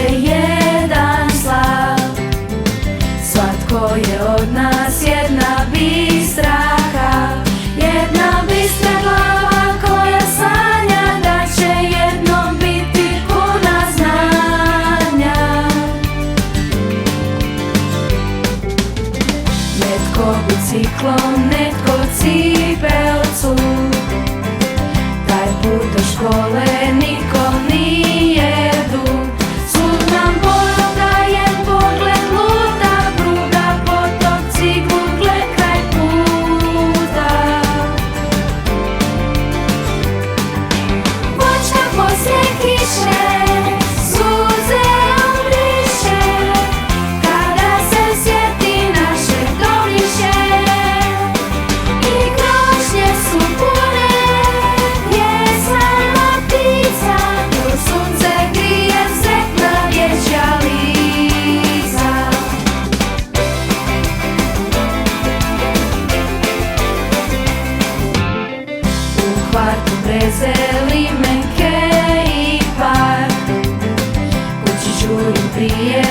jedan slav. Svatko je od nas jedna bistraka, jedna bistra glava koja sanja da će jednom biti puna znanja. Netko biciklom, netko cipelcu, taj put do škole nikom nije dug. Svud nam podaje pogled luta, pruga, potoci, gugle kraj puta. Voćka poslije kiše, suze obriše, kada se sjeti naše Dobriše. I krošnje su pune pjesama ptica, dok sunce grije sretna dječja lica. U kvartu brezeli, menke i par, kući žurim prije